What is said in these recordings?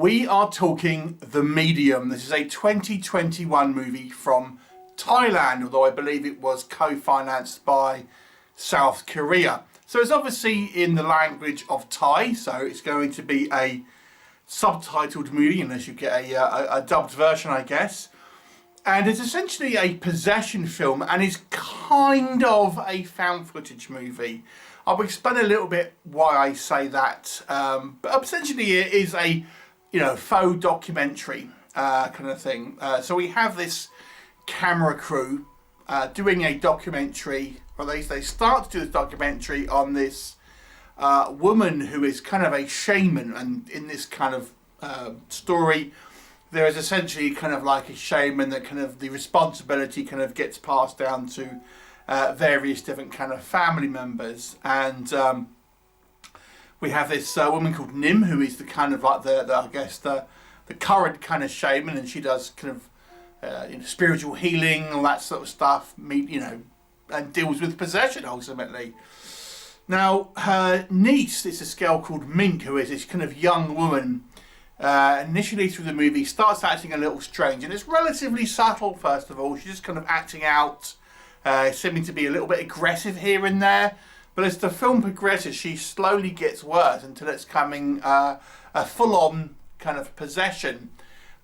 We are talking The Medium. This is a 2021 movie from Thailand, although I believe it was co-financed by South Korea. So it's obviously in the language of Thai, so it's going to be a subtitled movie unless you get a dubbed version, I guess. And it's essentially a possession film and is kind of a found footage movie. I'll explain a little bit why I say that, but essentially it is a faux documentary kind of thing. So we have this camera crew doing a documentary, or they start to do this documentary on this woman who is kind of a shaman, and in this kind of story there is essentially kind of like a shaman that kind of the responsibility kind of gets passed down to various different kind of family members. And we have this woman called Nim, who is the kind of like the current kind of shaman, and she does kind of spiritual healing, all that sort of stuff, and deals with possession ultimately. Now her niece is this girl called Mink, who is this kind of young woman. Initially through the movie starts acting a little strange, and it's relatively subtle. First of all, she's just kind of acting out, seeming to be a little bit aggressive here and there, but as the film progresses she slowly gets worse until it's coming a full-on kind of possession.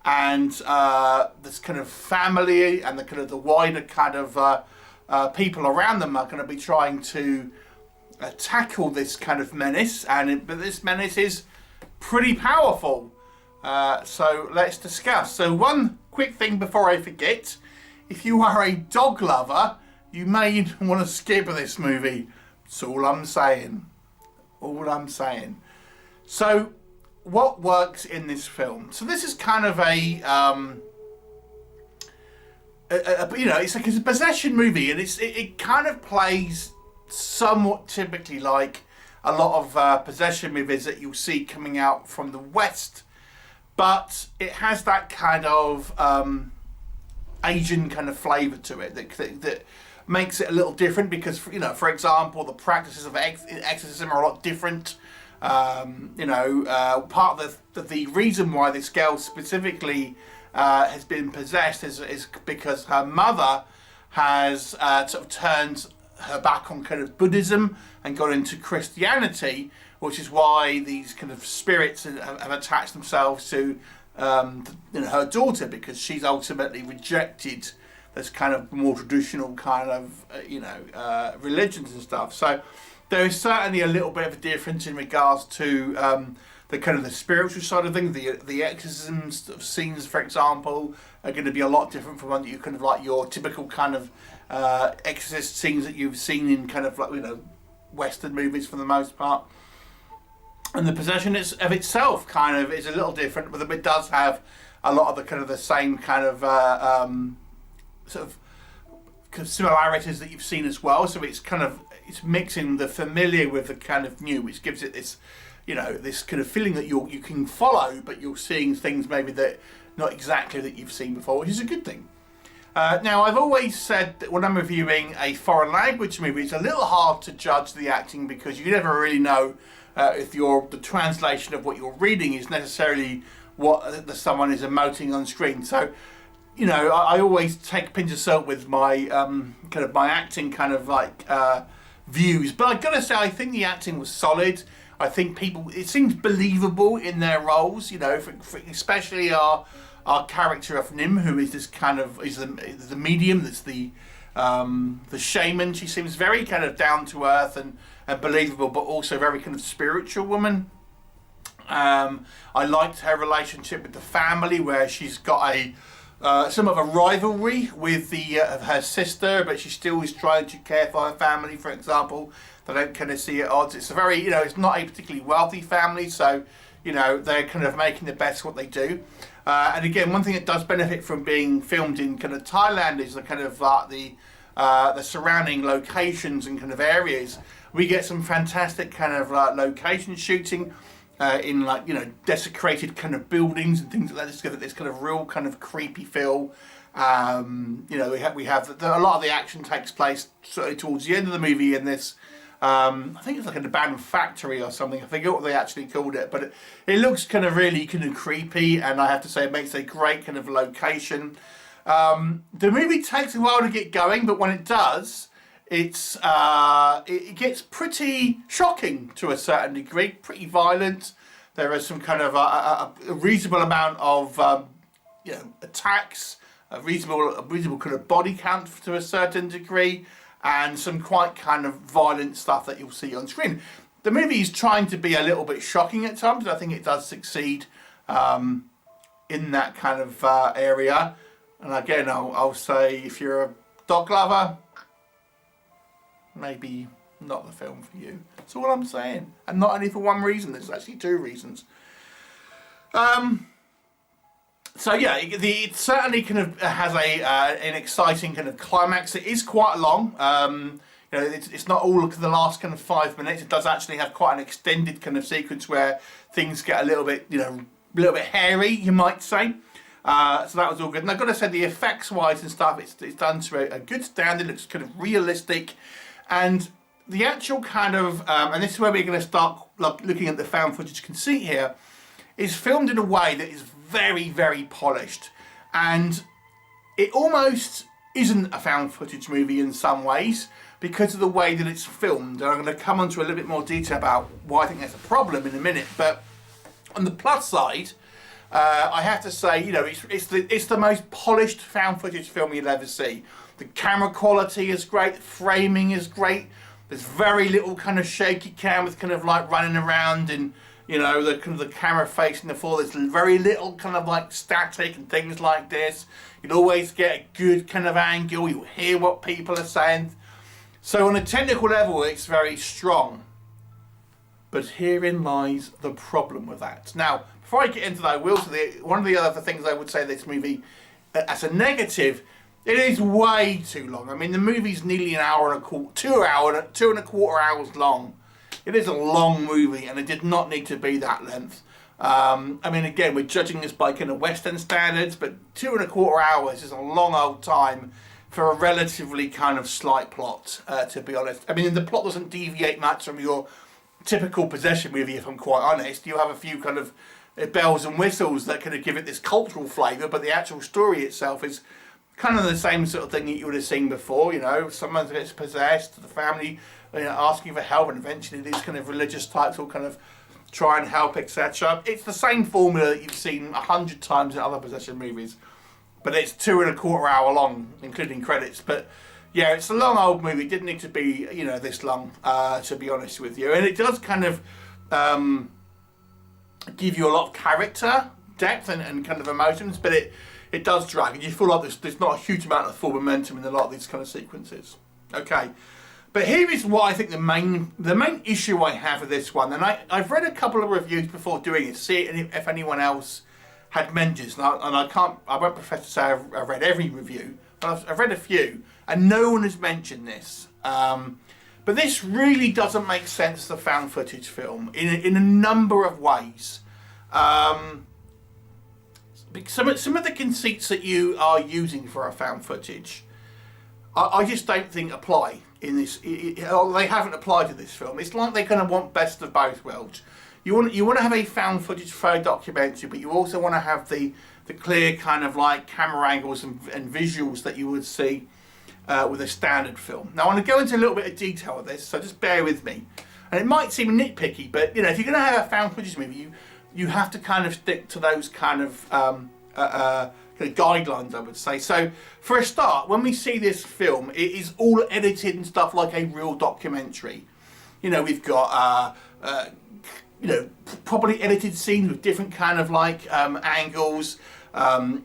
And this kind of family and the wider kind of people around them are going to be trying to tackle this kind of menace, but this menace is pretty powerful. So let's discuss. So one quick thing before I forget: if you are a dog lover, you may want to skip this movie. That's all I'm saying. All I'm saying. So what works in this film? So this is kind of it's like a possession movie, and it kind of plays somewhat typically like a lot of possession movies that you'll see coming out from the West, but it has that kind of Asian kind of flavour to it that makes it a little different, because for example, the practices of exorcism are a lot different. Part of the reason why this girl specifically has been possessed is because her mother has sort of turned her back on kind of Buddhism and got into Christianity, which is why these kind of spirits have attached themselves to her daughter, because she's ultimately rejected this kind of more traditional kind of religions and stuff. So there is certainly a little bit of a difference in regards to the kind of the spiritual side of things. The exorcisms scenes, for example, are going to be a lot different from you kind of like your typical kind of exorcist scenes that you've seen in kind of like Western movies for the most part. And the possession of itself kind of is a little different, but it does have a lot of the kind of the same kind of sort of similarities that you've seen as well. So it's it's mixing the familiar with the kind of new, which gives it this this kind of feeling that you can follow, but you're seeing things maybe that not exactly that you've seen before, which is a good thing. Now, I've always said that when I'm reviewing a foreign language movie, it's a little hard to judge the acting, because you never really know if the translation of what you're reading is necessarily what someone is emoting on screen. So, I always take a pinch of salt with my kind of my acting kind of like views. But I've got to say, I think the acting was solid. I think it seems believable in their roles. Especially our character of Nim, who is this kind of is the medium. That's the shaman. She seems very kind of down to earth and believable, but also very kind of spiritual woman. I liked her relationship with the family, where she's got some of a rivalry with her sister, but she still is trying to care for her family. For example, they don't kind of see at odds. It's a very it's not a particularly wealthy family, so they're kind of making the best of what they do. And again, one thing that does benefit from being filmed in kind of Thailand is the kind of the surrounding locations and kind of areas. We get some fantastic kind of location shooting in desecrated kind of buildings and things like that. Just give it this kind of real kind of creepy feel. We have a lot of the action takes place sort of towards the end of the movie in this I think it's like an abandoned factory or something. I forget what they actually called it, but it looks kind of really kind of creepy, and I have to say it makes a great kind of location. The movie takes a while to get going, but when it does, it gets pretty shocking to a certain degree, pretty violent. There is some kind of a reasonable amount of attacks, a reasonable kind of body count to a certain degree, and some quite kind of violent stuff that you'll see on screen. The movie is trying to be a little bit shocking at times, and I think it does succeed in that kind of area. And again, I'll say, if you're a dog lover, maybe not the film for you. That's all I'm saying. And not only for one reason, there's actually two reasons. So yeah, it certainly kind of has an exciting kind of climax. It is quite long. It's not all of the last kind of 5 minutes. It does actually have quite an extended kind of sequence where things get a little bit, a little bit hairy, you might say. So that was all good. And I've got to say, the effects-wise and stuff, it's done to a good standard. It looks kind of realistic. And the actual kind of, and this is where we're going to start looking at the found footage conceit here, is filmed in a way that is very, very polished. And it almost isn't a found footage movie in some ways because of the way that it's filmed. And I'm going to come on to a little bit more detail about why I think that's a problem in a minute. But on the plus side, I have to say, it's the most polished found footage film you'll ever see. The camera quality is great, the framing is great. There's very little kind of shaky cam with kind of like running around and the kind of the camera facing the floor. There's very little kind of like static and things like this. You'll always get a good kind of angle. You'll hear what people are saying. So on a technical level, it's very strong. But herein lies the problem with that. Now, before I get into that, I will say one of the other things I would say this movie, as a negative, it is way too long. I mean, the movie's nearly an hour and a quarter, 2.25 hours long. It is a long movie, and it did not need to be that length. I mean, again, we're judging this by kind of Western standards, but 2.25 hours is a long old time for a relatively kind of slight plot, to be honest. I mean, the plot doesn't deviate much from your typical possession movie, if I'm quite honest. You have a few kind of bells and whistles that kind of give it this cultural flavour, but the actual story itself is kind of the same sort of thing that you would have seen before. Someone gets possessed, the family asking for help, and eventually these kind of religious types will kind of try and help, etc. It's the same formula that you've seen 100 times in other possession movies, but it's 2.25 hour long, including credits. But yeah, it's a long old movie. It didn't need to be this long, to be honest with you. And it does kind of give you a lot of character depth and kind of emotions, but it does drag, and you feel like there's not a huge amount of full momentum in a lot of these kind of sequences. Okay, but here is what I think the main issue I have with this one, and I've read a couple of reviews before doing it to see if anyone else had mentions, and I won't profess to say I've read every review, but I've read a few, and no one has mentioned this. But this really doesn't make sense as a found footage film in a number of ways. Some of the conceits that you are using for a found footage, I just don't think apply in this. They haven't applied to this film. It's like they kind of want best of both worlds. You want to have a found footage faux documentary, but you also want to have the clear kind of like camera angles and visuals that you would see with a standard film. Now I want to go into a little bit of detail of this, so just bear with me. And it might seem nitpicky, but if you're going to have a found footage movie, you have to kind of stick to those kind of guidelines, I would say. So for a start, when we see this film, it is all edited and stuff like a real documentary. We've got properly edited scenes with different kind of like angles,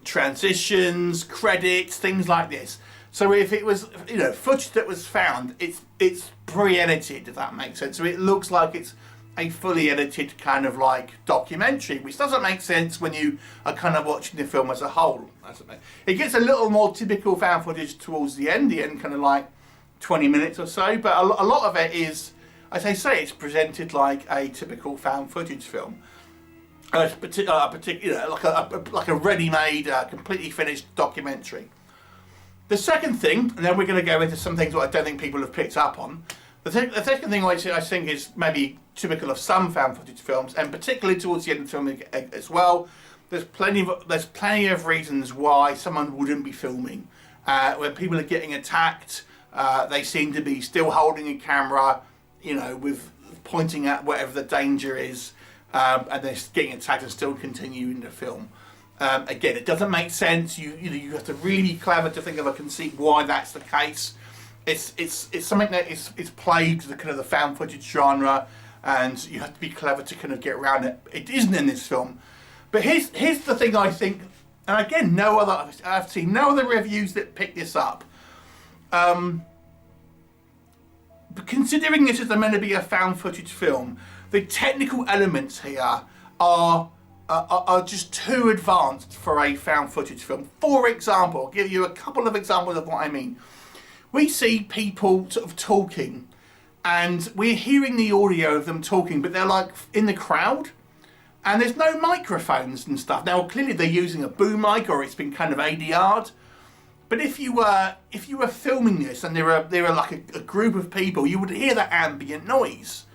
transitions, credits, things like this. So if it was footage that was found, it's pre-edited, if that makes sense. So it looks like it's a fully edited kind of like documentary, which doesn't make sense when you are kind of watching the film as a whole. It gets a little more typical found footage towards the end kind of like 20 minutes or so, but a lot of it is, as I say, it's presented like a typical found footage film. Like a ready-made, completely finished documentary. The second thing, and then we're going to go into some things that I don't think people have picked up on, The second thing which I think is maybe typical of some found footage films, and particularly towards the end of the film as well, there's plenty of reasons why someone wouldn't be filming. When people are getting attacked, they seem to be still holding a camera, you know, with pointing at whatever the danger is, and they're getting attacked and still continuing to film. Again, it doesn't make sense. You have to really be clever to think of a conceit why that's the case. It's something that is plagued the kind of the found footage genre, and you have to be clever to kind of get around it. It isn't in this film. But here's the thing I think, and again, I've seen no other reviews that pick this up. But considering this is meant to be a found footage film, the technical elements here are just too advanced for a found footage film. For example, I'll give you a couple of examples of what I mean. We see people sort of talking, and we're hearing the audio of them talking, but they're like in the crowd, and there's no microphones and stuff. Now, clearly they're using a boom mic, or it's been kind of ADR'd. But if you were filming this and there were like a group of people, you would hear that ambient noise,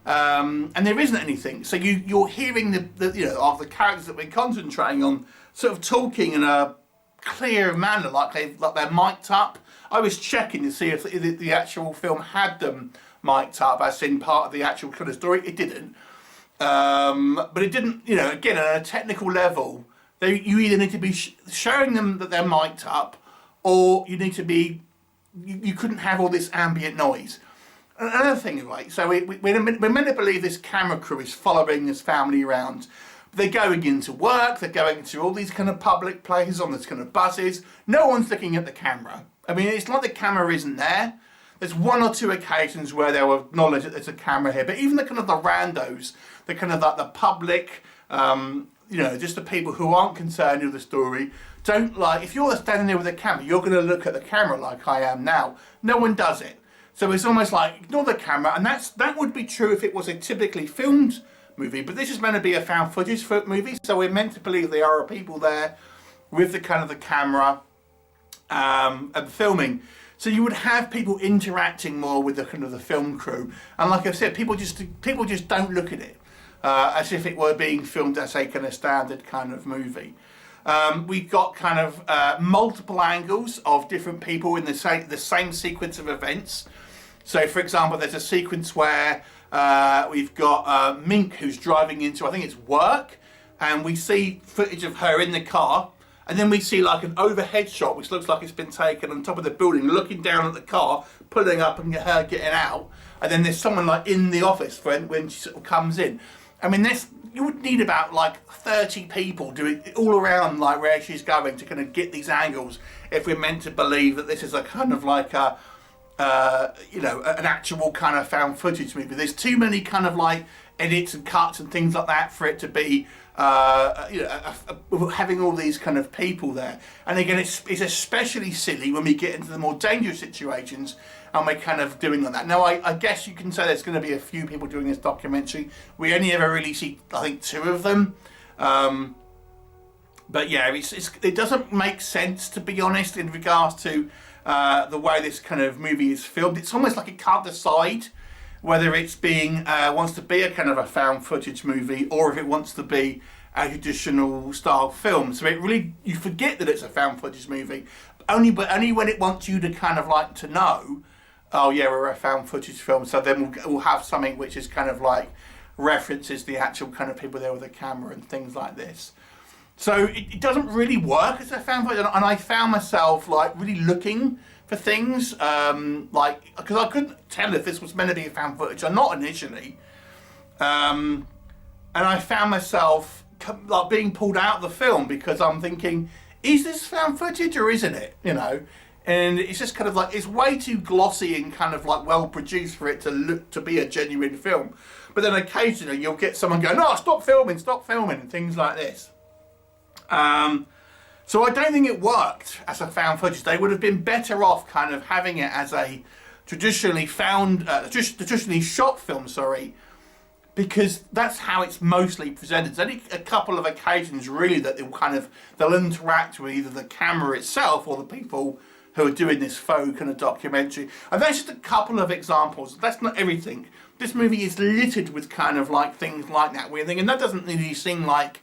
and there isn't anything. So you're hearing of the characters that we're concentrating on sort of talking in a clear manner, like they're mic'd up. I was checking to see if the actual film had them mic'd up, as in part of the actual kind of story. It didn't, but it didn't. You know, again, at a technical level, you either need to be showing them that they're mic'd up, or you need to be. You couldn't have all this ambient noise. Another thing, right? So we're meant to believe this camera crew is following this family around. They're going into work, they're going to all these kind of public places on this kind of buses. No one's looking at the camera. I mean, it's like the camera isn't there. There's one or two occasions where they'll acknowledge that there's a camera here, but even the kind of the randos, the kind of like the public, just the people who aren't concerned with the story, don't like, if you're standing there with a camera, you're going to look at the camera like I am now. No one does it. So it's almost like, ignore the camera, and that would be true if it was a typically filmed movie, but this is meant to be a found footage movie, so we're meant to believe there are people there with the kind of the camera and filming. So you would have people interacting more with the kind of the film crew, and like I said, people just don't look at it as if it were being filmed as a kind of standard kind of movie. We've got kind of multiple angles of different people in the same sequence of events. So, for example, there's a sequence where we've got Mink who's driving into, I think it's work, and we see footage of her in the car, and then we see like an overhead shot which looks like it's been taken on top of the building, looking down at the car, pulling up, and her getting out, and then there's someone like in the office when she sort of comes in. I mean, you would need about like 30 people doing it all around like where she's going to kind of get these angles if we're meant to believe that this is a kind of like a an actual kind of found footage movie. There's too many kind of like edits and cuts and things like that for it to be having all these kind of people there. And again, it's especially silly when we get into the more dangerous situations and we're kind of doing like that. Now, I guess you can say there's going to be a few people doing this documentary. We only ever really see, I think, 2 of them. But yeah, it doesn't make sense, to be honest, in regards to the way this kind of movie is filmed. It's almost like it can't decide whether it's wants to be a kind of a found footage movie or if it wants to be a traditional style film. So you forget that it's a found footage movie, but only when it wants you to kind of like to know, oh yeah, we're a found footage film. So then we'll have something which is kind of like references the actual kind of people there with a camera and things like this. So it doesn't really work as a found footage, and I found myself like really looking for things, because I couldn't tell if this was meant to be a found footage or not initially, and I found myself like being pulled out of the film because I'm thinking, is this found footage or isn't it? You know, and it's just kind of like, it's way too glossy and kind of like well produced for it to look to be a genuine film. But then occasionally you'll get someone going, "No, stop filming," and things like this. So I don't think it worked as a found footage. They would have been better off kind of having it as a traditionally shot film, because that's how it's mostly presented. There's only a couple of occasions really that they'll interact with either the camera itself or the people who are doing this faux kind of documentary. And that's just a couple of examples. That's not everything. This movie is littered with kind of like things like that weird thing, and that doesn't really seem like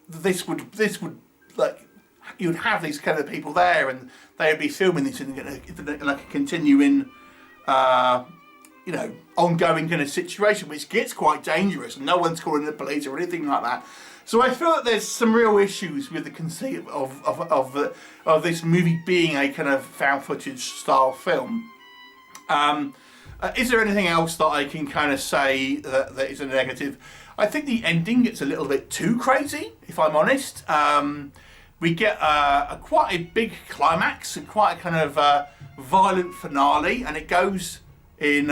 this would like you'd have these kind of people there, and they would be filming this in like a continuing, you know, ongoing kind of situation, which gets quite dangerous, and no one's calling the police or anything like that. So I feel that there's some real issues with the conceit of this movie being a kind of found footage style film. Is there anything else that I can kind of say that is a negative? I think the ending gets a little bit too crazy, if I'm honest. We get quite a big climax and quite a kind of violent finale, and it goes in,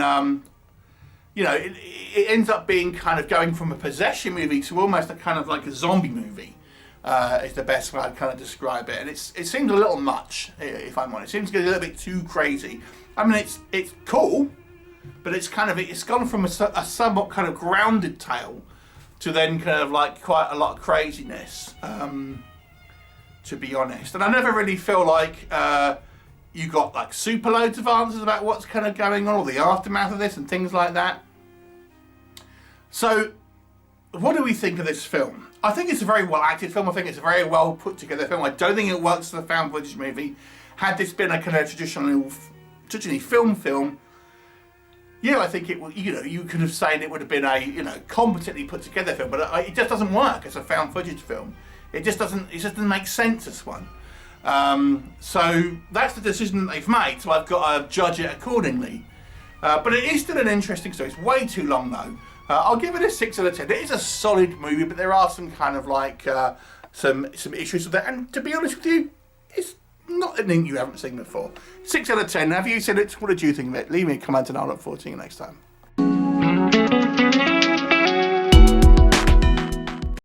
you know, it ends up being kind of going from a possession movie to almost a kind of like a zombie movie, is the best way I'd kind of describe it. And it seems a little much, if I'm honest. It seems to get a little bit too crazy. I mean, it's cool, but it's gone from a somewhat kind of grounded tale to then kind of like quite a lot of craziness, to be honest. And I never really feel like you got like super loads of answers about what's kind of going on, or the aftermath of this and things like that. So what do we think of this film? I think it's a very well acted film. I think it's a very well put together film. I don't think it works as a found footage movie. Had this been a kind of traditionally film, yeah, I think it would, you know, you could have said it would have been a, you know, competently put together film, but it just doesn't work as a found footage film. It just doesn't make sense as one. So that's the decision that they've made, so I've got to judge it accordingly. But it is still an interesting story. It's way too long though. I'll give it a 6 out of 10. It is a solid movie, but there are some kind of like some issues with it. And to be honest with you, it's not anything you haven't seen before. 6 out of 10. Have you seen it? What did you think of it? Leave me a comment and I'll look forward to seeing you next time.